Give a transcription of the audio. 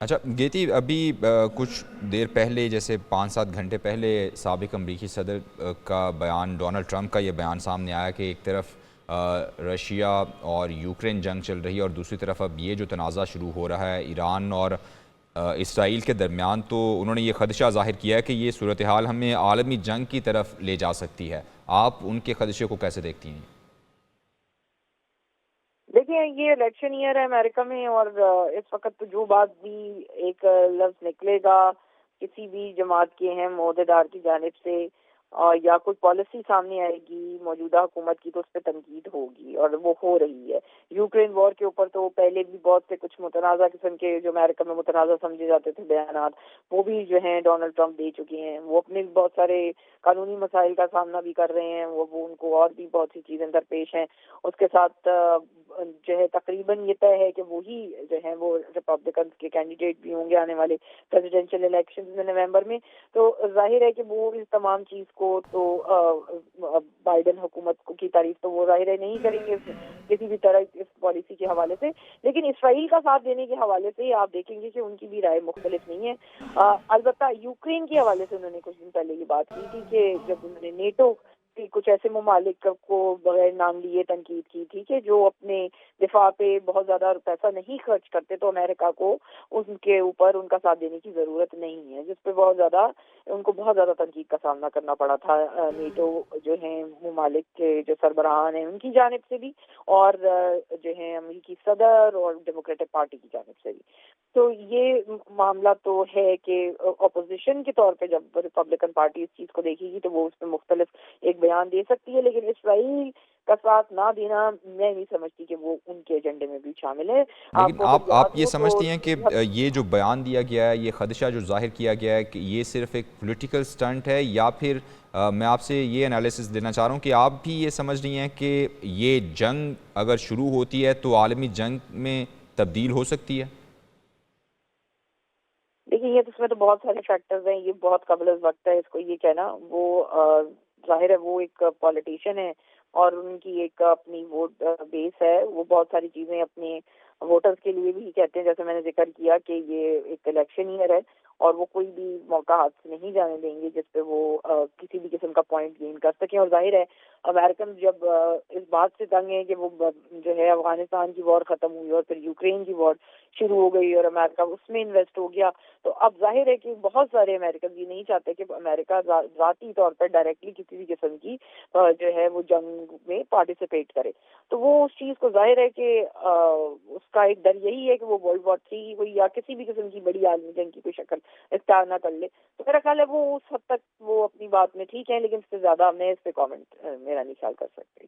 اچھا گیتی، ابھی کچھ دیر پہلے، جیسے 5-7 گھنٹے پہلے، سابق امریکی صدر کا بیان، ڈونلڈ ٹرمپ کا یہ بیان سامنے آیا کہ ایک طرف رشیا اور یوکرین جنگ چل رہی ہے، اور دوسری طرف اب یہ جو تنازع شروع ہو رہا ہے ایران اور اسرائیل کے درمیان، تو انہوں نے یہ خدشہ ظاہر کیا ہے کہ یہ صورتحال ہمیں عالمی جنگ کی طرف لے جا سکتی ہے۔ آپ ان کے خدشے کو کیسے دیکھتی ہیں؟ دیکھیں، یہ الیکشن ایئر ہے امریکہ میں، اور اس وقت تو جو بات بھی ایک لفظ نکلے گا کسی بھی جماعت کے اہم عہدیدار کی جانب سے، یا کوئی پالیسی سامنے آئے گی موجودہ حکومت کی، تو اس پہ تنقید ہوگی، اور وہ ہو رہی ہے۔ یوکرین وار کے اوپر تو پہلے بھی بہت سے کچھ متنازع قسم کے، جو امریکہ میں متنازع سمجھے جاتے تھے، بیانات وہ بھی جو ہیں ڈونلڈ ٹرمپ دے چکے ہیں۔ وہ اپنے بھی بہت سارے قانونی مسائل کا سامنا بھی کر رہے ہیں، وہ ان کو اور بھی بہت سی چیزیں درپیش ہیں۔ اس کے ساتھ جو ہے تقریباً یہ طے ہے کہ وہی جو ہے وہ ریپبلکنز کے کینڈیڈیٹ بھی ہوں گے آنے والے پریزیڈینشیل الیکشن میں نومبر میں۔ تو ظاہر ہے کہ وہ اس تمام چیز کو تو بائیڈن حکومت کی تعریف تو وہ ظاہر ہے نہیں کریں گے کسی بھی طرح اس پالیسی کے حوالے سے، لیکن اسرائیل کا ساتھ دینے کے حوالے سے آپ دیکھیں گے کہ ان کی بھی رائے مختلف نہیں ہے۔ البتہ یوکرین کے حوالے سے انہوں نے کچھ دن پہلے یہ بات کی تھی کہ جب انہوں نے نیٹو کہ کچھ ایسے ممالک کو بغیر نام لیے تنقید کی تھی کہ جو اپنے دفاع پہ بہت زیادہ پیسہ نہیں خرچ کرتے، تو امریکہ کو ان کے اوپر ان کا ساتھ دینے کی ضرورت نہیں ہے، جس پہ ان کو بہت زیادہ تنقید کا سامنا کرنا پڑا تھا نیٹو جو ہیں ممالک کے جو سربراہان ہیں ان کی جانب سے بھی، اور جو ہیں امریکی صدر اور ڈیموکریٹک پارٹی کی جانب سے بھی۔ تو یہ معاملہ تو ہے کہ اپوزیشن کے طور پہ جب ریپبلکن پارٹی اس چیز کو دیکھے گی تو وہ اس پہ مختلف ایک بیان دے سکتی ہے، لیکن اسرائیل کا ساتھ نہ دینا میں نہیں سمجھتی کہ وہ ان کے ایجنڈے میں بھی شامل ہے۔ لیکن آپ کو اگر آپ یاد یہ ہو تو سمجھتی ہیں کہ یہ جو بیان دیا گیا ہے، یہ خدشہ جو ظاہر کیا گیا ہے، کہ یہ صرف ایک پولیٹیکل سٹنٹ ہے، یا پھر میں آپ سے یہ انالیسس دینا چاہ رہا ہوں کہ آپ بھی یہ سمجھ رہی ہیں کہ یہ جنگ اگر شروع ہوتی ہے تو عالمی جنگ میں تبدیل ہو سکتی ہے؟ دیکھیے، یہ اس میں تو بہت سارے فیکٹرز ہیں، یہ بہت قبل از وقت ہے اس کو یہ کہنا۔ وہ ظاہر ہے وہ ایک پولیٹیشین ہے، اور ان کی ایک اپنی ووٹ بیس ہے، وہ بہت ساری چیزیں اپنے ووٹرز کے لیے بھی کہتے ہیں، جیسے میں نے ذکر کیا کہ یہ ایک الیکشن ایئر ہے، اور وہ کوئی بھی موقع ہاتھ سے نہیں جانے دیں گے جس پہ وہ کسی بھی قسم کا پوائنٹ گین کر سکیں۔ اور ظاہر ہے امریکن جب اس بات سے تنگ ہیں کہ وہ جو ہے افغانستان کی وار ختم ہوئی اور پھر یوکرین کی وار شروع ہو گئی اور امریکہ اس میں انویسٹ ہو گیا، تو اب ظاہر ہے کہ بہت سارے امریکن یہ نہیں چاہتے کہ امریکہ ذاتی طور پر ڈائریکٹلی کسی بھی قسم کی جو ہے وہ جنگ میں پارٹیسپیٹ کرے۔ تو وہ اس چیز کو ظاہر ہے کہ اس کا ایک ڈر یہی ہے کہ وہ ورلڈ وار 3 کوئی یا کسی بھی قسم کی بڑی عالمی جنگ کی کوئی شکل اختیار نہ کر لے۔ تو میرا خیال ہے وہ اس حد تک وہ اپنی بات میں ٹھیک ہے، لیکن اس سے زیادہ میں اس پہ کامنٹ میرا نہیں خیال کر سکتی۔